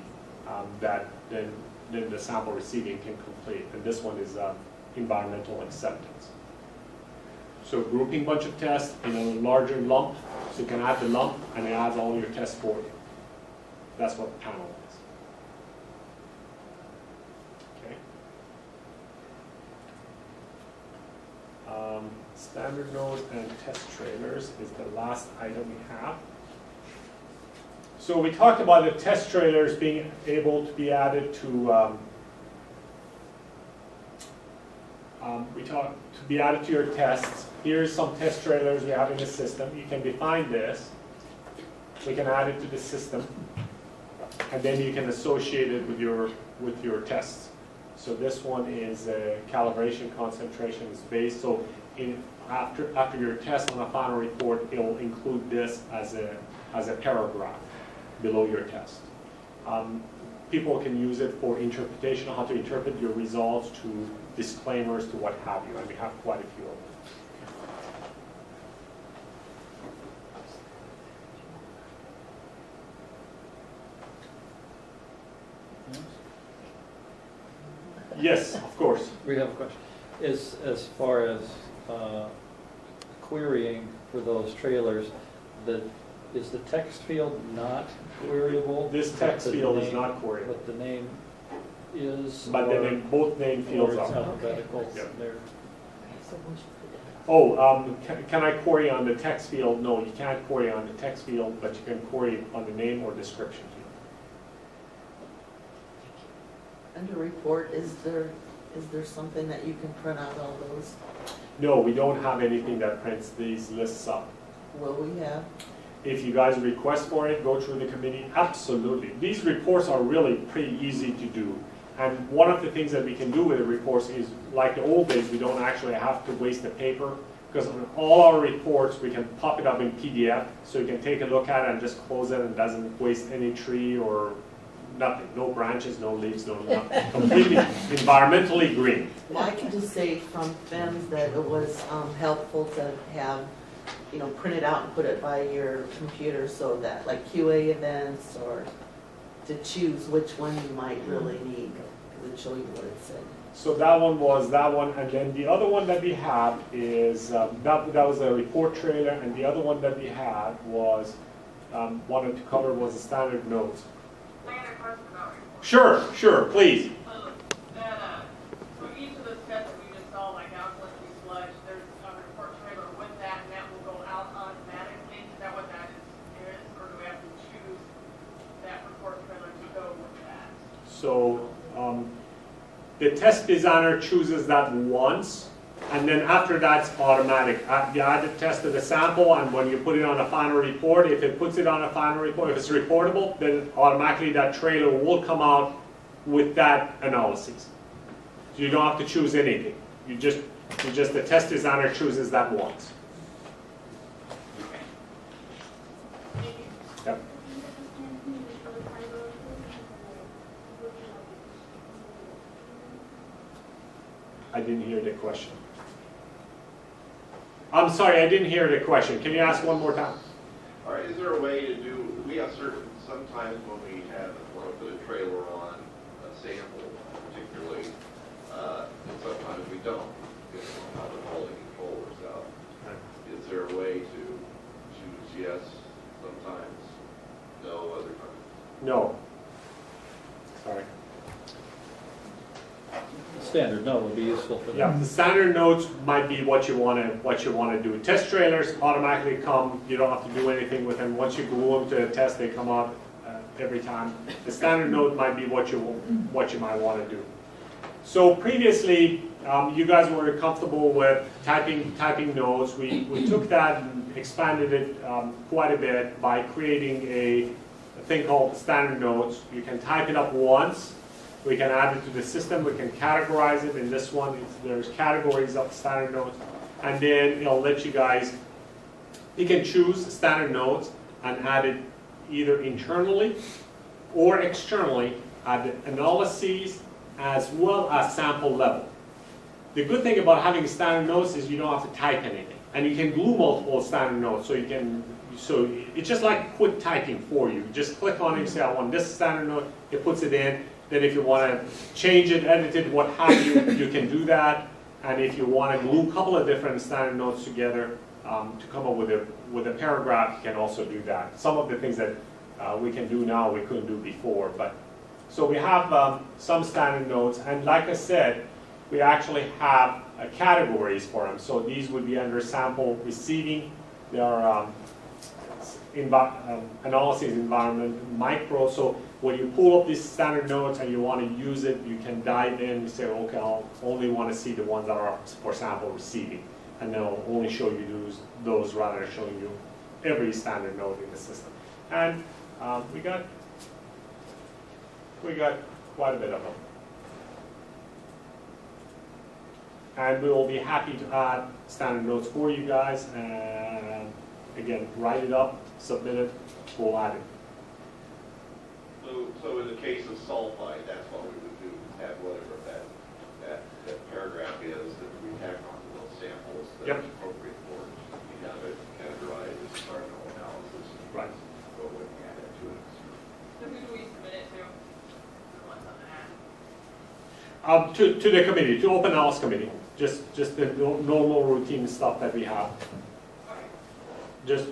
that then the sample receiving can complete. And this one is environmental acceptance. So grouping a bunch of tests in a larger lump, so you can add the lump and it adds all your tests for you. That's what the panel is. Okay. Standard node and test trailers is the last item we have. So we talked about the test trailers being able to be added to your tests. Here's some test trailers we have in the system. You can define this. We can add it to the system, and then you can associate it with your tests. So this one is calibration concentration is based. So after your test on a final report, it will include this as a paragraph below your test. People can use it for interpretation, how to interpret your results, to disclaimers, to what have you, and we have quite a few of them. Yes, of course. We have a question. As far as querying for those trailers, is the text field not queryable? This text But the field is name- not queryable, But the name is? but or- then both name fields Or it's are. alphabetical Yeah. there? Oh, can I query on the text field? No, you can't query on the text field, but you can query on the name or description field. Under report, is there something that you can print out all those? No, we don't have anything that prints these lists up. Will we have? If you guys request for it, go through the committee, absolutely. These reports are really pretty easy to do. And one of the things that we can do with the reports is, like the old days, we don't actually have to waste the paper because on all our reports, we can pop it up in PDF, so you can take a look at it and just close it, and it doesn't waste any tree or nothing, no branches, no leaves, no nothing, completely environmentally green. Well, I can just say from FEMS that it was helpful to have, you know, print it out and put it by your computer so that, like QA events, or to choose which one you might really need, because it showed you what it said. So that one was that one, and then the other one that we have is, that was a report trailer, and the other one that we had was, wanted to cover was the standard notes. I got a question about reports. Sure, please. For each of the steps that we just saw, like alkaline sludge, there's a report trailer with that, and that will go out automatically. Is that what that is, or do we have to choose that report trailer to go with that? So, the test designer chooses that once, and then after that's automatic. You add the test to the sample, and when you put it on a final report, if it puts it on a final report, if it's reportable, then automatically that trailer will come out with that analysis. So you don't have to choose anything. The test designer chooses that once. Yep. I didn't hear the question. I'm sorry, I didn't hear the question. Can you ask one more time? All right, is there a way to do, we have certain, sometimes when we want to put a trailer on a sample particularly, and sometimes we don't, because we don't have the quality controllers out. Is there a way to choose yes sometimes, no other times? No. Sorry. Standard note would be useful for them. Yeah, the standard notes might be what you want to do. Test trailers automatically come. You don't have to do anything with them. Once you glue them to a test, they come out every time. The standard note might be what you might want to do. So previously, you guys were comfortable with typing notes. We took that and expanded it quite a bit by creating a thing called standard notes. You can type it up once. We can add it to the system. We can categorize it. In this one, there's categories of standard notes, and then it'll let you guys. You can choose standard notes and add it either internally or externally at the analyses as well as sample level. The good thing about having standard notes is you don't have to type anything, and you can glue multiple standard notes. So it's just like quick typing for you. Just click on it and say, I want this standard note. It puts it in. Then if you want to change it, edit it, what have you, you can do that. And if you want to glue a couple of different standard notes together to come up with a paragraph, you can also do that. Some of the things that we can do now, we couldn't do before. So we have some standard notes, and like I said, we actually have categories for them. So these would be under sample receiving. There are analysis environment, micro. So when you pull up these standard notes and you want to use it, you can dive in and say, okay, I'll only want to see the ones that are for sample receiving. And then I'll only show you those rather than showing you every standard note in the system. And we got quite a bit of them. And we will be happy to add standard notes for you guys. And again, write it up, submit it, we'll add it. So in the case of sulfide, that's what we would do, have whatever that paragraph is that we tack onto those samples that Yep. is appropriate for it. We have it categorized as environmental analysis. Right. Go with and add it to it. So who do we submit it to? What's on the ad? To the committee, to OpenELIS committee, just the normal routine stuff that we have. Okay.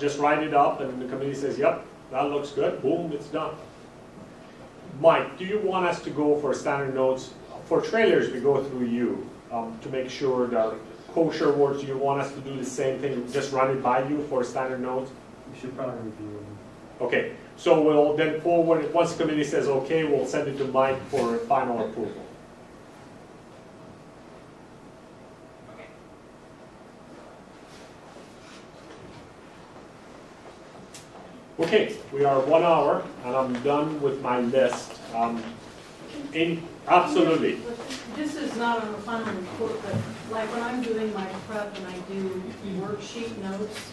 Just write it up, and the committee says, yep, that looks good, boom, it's done. Mike, do you want us to go for standard notes? For trailers, we go through you to make sure that kosher works. Do you want us to do the same thing, just run it by you for standard notes? You should probably review them. Okay, so we'll then forward it, once the committee says okay, we'll send it to Mike for final approval. Okay. Okay, we are 1 hour, and I'm done with my list. Absolutely. This is not on the final report, but like when I'm doing my prep and I do worksheet notes,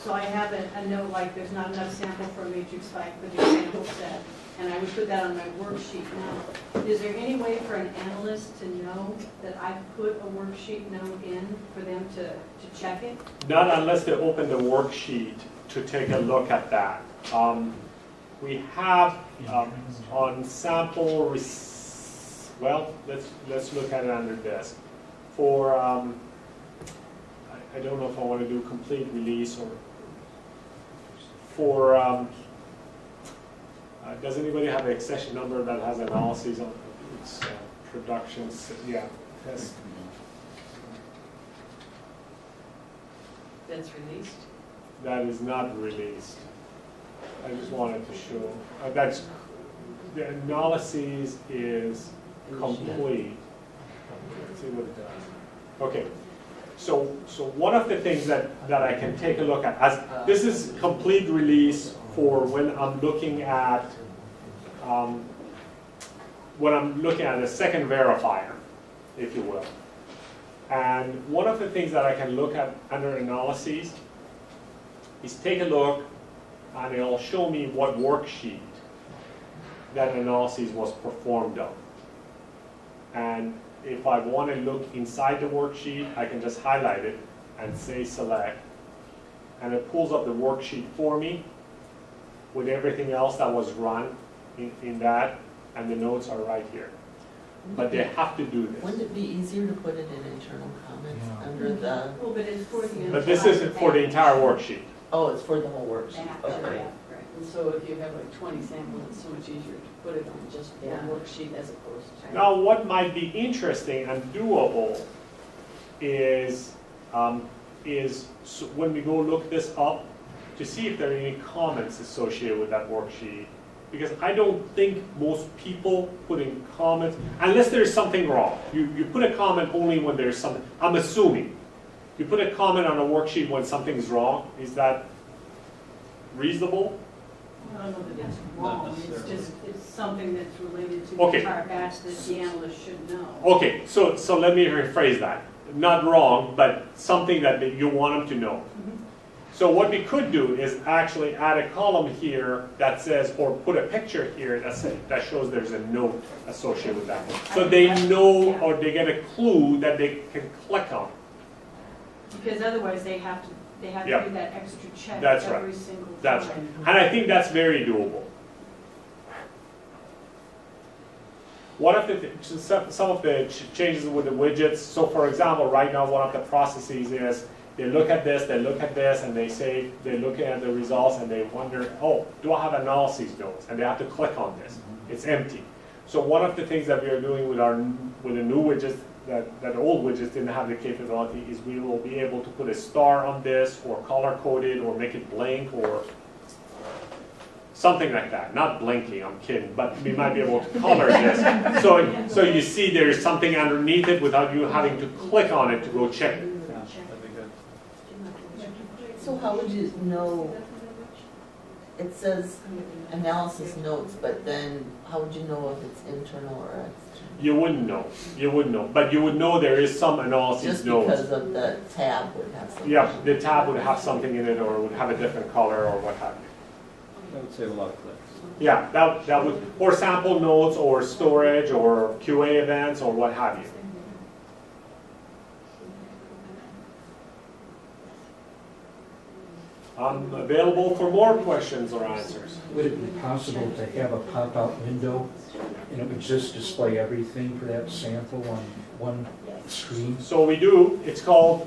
so I have a note like there's not enough sample for a matrix spike for the sample set, and I would put that on my worksheet. Now, is there any way for an analyst to know that I put a worksheet note in for them to check it? Not unless they open the worksheet to take a look at that. We have on sample, well, let's look at it under this. For, I don't know if I want to do complete release or for, does anybody have an accession number that has analyses on its productions? Yeah, test. That's released? That is not released. I just wanted to show, that's, the analysis is complete. Let's see what it does. Okay, so one of the things that I can take a look at, as this is complete release for when I'm looking at, a second verifier, if you will. And one of the things that I can look at under analyses is take a look, and it'll show me what worksheet that analysis was performed on. And if I want to look inside the worksheet, I can just highlight it and say select, and it pulls up the worksheet for me with everything else that was run in that, and the notes are right here. But they have to do this. Wouldn't it be easier to put it in internal comments under the, Well, but it's for the. But this isn't for the entire worksheet. oh, it's for the whole worksheet, okay. Right. And so if you have like 20 samples, it's so much easier to put it on just one Yeah. worksheet as opposed to. Now, what might be interesting and doable is when we go look this up, to see if there are any comments associated with that worksheet. Because I don't think most people put in comments, unless there's something wrong. You put a comment only when there's something, I'm assuming. You put a comment on a worksheet when something's wrong, is that reasonable? I don't know that it's wrong, it's necessarily. just, it's something that's related to the Okay. entire batch that the analyst should know. Okay, so let me rephrase that. Not wrong, but something that you want them to know. So what we could do is actually add a column here that says, or put a picture here that shows there's a note associated with that. So they know, or they get a clue that they can click on. Because otherwise they have to Yeah. do that extra check That's right. every single time. That's right. And I think that's very doable. One of the, some of the changes with the widgets, so for example, right now one of the processes is, they look at this, and they say, they're looking at the results and they wonder, oh, do I have analyses notes? And they have to click on this. It's empty. So one of the things that we are doing with the new widgets, that old widgets didn't have the capability, is we will be able to put a star on this, or color coded, or make it blink, or something like that. Not blinking, I'm kidding, but we might be able to color this. So you see there's something underneath it without you having to click on it to go check it. Yeah, that'd be good. So how would you know, it says analysis notes, but then how would you know if it's internal or external? You wouldn't know, but you would know there is some analysis Just notes. because of the tab would have something. Yeah, the tab would have something in it, or would have a different color, or what have you. That would save a lot of clicks. Yeah, that would, or sample notes, or storage, or QA events, or what have you. I'm available for more questions or answers. Would it be possible to have a pop-out window and it would just display everything for that sample on one screen? So we do, it's called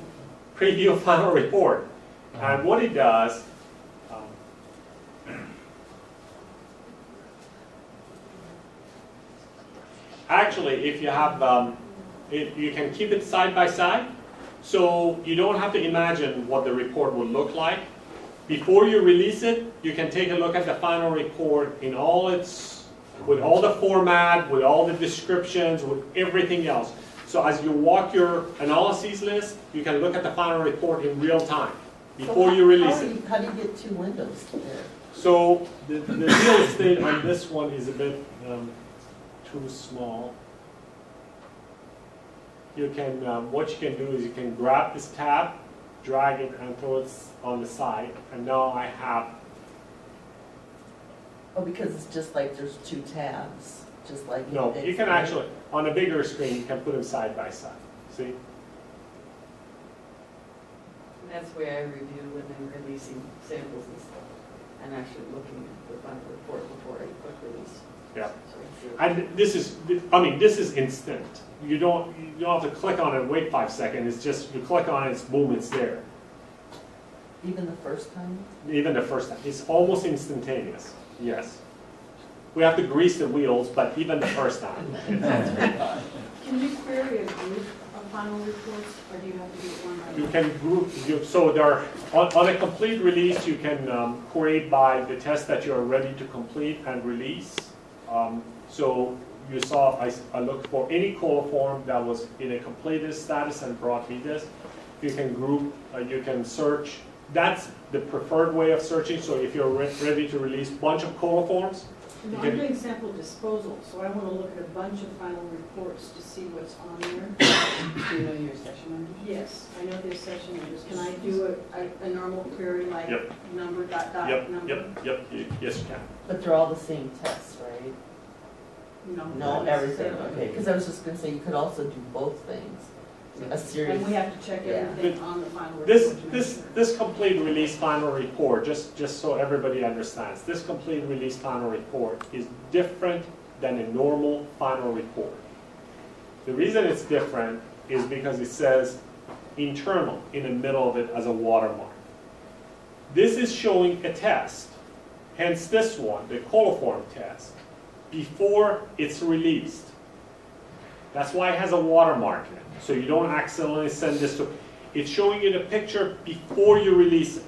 Preview Final Report. And what it does, actually, if you have, you can keep it side by side, so you don't have to imagine what the report would look like. Before you release it, you can take a look at the final report in all its, with all the format, with all the descriptions, with everything else. So as you walk your analyses list, you can look at the final report in real time before you release it. How do you get two windows there? So the real estate on this one is a bit too small. You can, what you can do is you can grab this tab, drag it and throw it on the side, and now I have, Oh, because it's just like there's two tabs, just like. no, you it's- can actually, on a bigger screen, you can put them side by side, see? That's the way I review when I'm releasing samples and stuff. I'm actually looking at the final report before I click release. Yeah. So I see it. And this is, I mean, this is instant. You don't have to click on it and wait 5 seconds, it's just, you click on it, it's boom, it's there. Even the first time? Even the first time, it's almost instantaneous, yes. We have to grease the wheels, but even the first time. Can you query a group of final reports, or do you have to do it one by You one? can group, so there are, on a complete release, you can query by the test that you're ready to complete and release. So you saw, I looked for any coliform that was in a completed status and brought me this. You can group, you can search. That's the preferred way of searching. So if you're ready to release a bunch of coliforms, No, I'm doing sample disposal, so I want to look at a bunch of final reports to see what's on there. Do you know your session numbers? Yes, I know there's session numbers. Can I do a normal query like Yep. number, dot, dot, yep, number? yep, yes you can. But they're all the same tests, right? No. No, not everything, necessarily. okay, because I was just gonna say, you could also do both things. A series. And we have to check Yeah. everything on the final report. This, to make this, sure. this complete release final report, just so everybody understands, this complete release final report is different than a normal final report. The reason it's different is because it says internal in the middle of it as a watermark. This is showing a test, hence this one, the coliform test, before it's released. That's why it has a watermark in it, so you don't accidentally send this to, it's showing you the picture before you release it.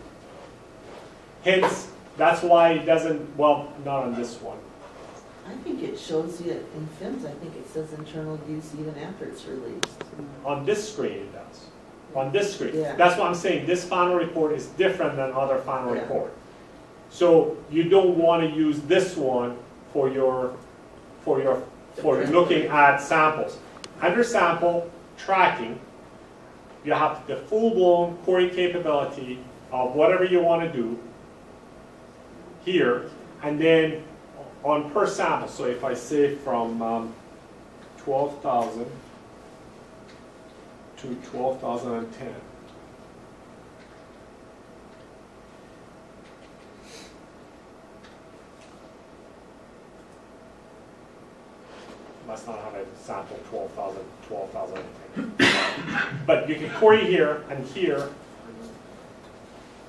Hence, that's why it doesn't, well, not on this one. I think it shows you in films, I think it says internal use even after it's released. On this screen it does. On this screen. Yeah. That's why I'm saying this final report is different than other final Yeah. report. So you don't want to use this one for looking at samples. Under sample tracking, you have the full-blown query capability of whatever you want to do here, and then on per sample. So if I say from 12,000 to 12,010. Must not have a sample 12,000. But you can query here and here,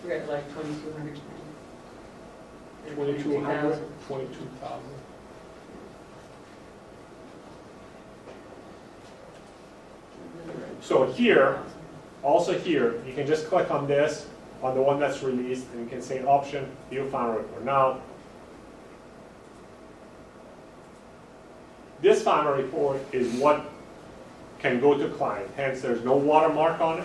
We're at like 2,200. 2,200, 22,000. So here, also here, you can just click on this, on the one that's released, and you can say option, view final report. Now, this final report is what can go to client, hence there's no watermark on it.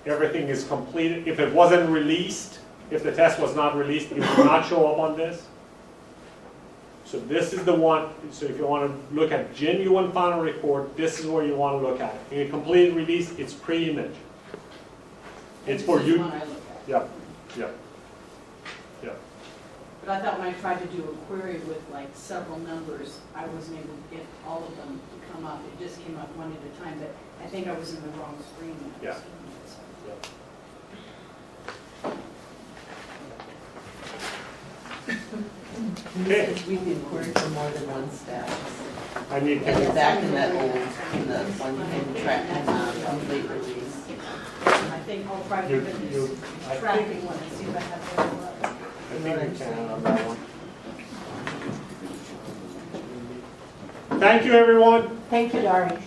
Everything is completed. If it wasn't released, if the test was not released, it would not show up on this. So this is the one, so if you want to look at genuine final report, this is where you want to look at it. In a complete release, it's pre-image. It's for This is you. one I look at. Yeah, yeah, yeah. But I thought when I tried to do a query with like several numbers, I wasn't able to get all of them to come up. It just came up one at a time, but I think I was in the wrong screen. when I was Yeah. doing it, so. Okay. Because we can query for more than one status. I need And to, back in that old, in the one in track, complete release. I think I'll try to you, do I this think, tracking one and see if I have it all up. I think we can on that one. Thank you, everyone. Thank you, Dari.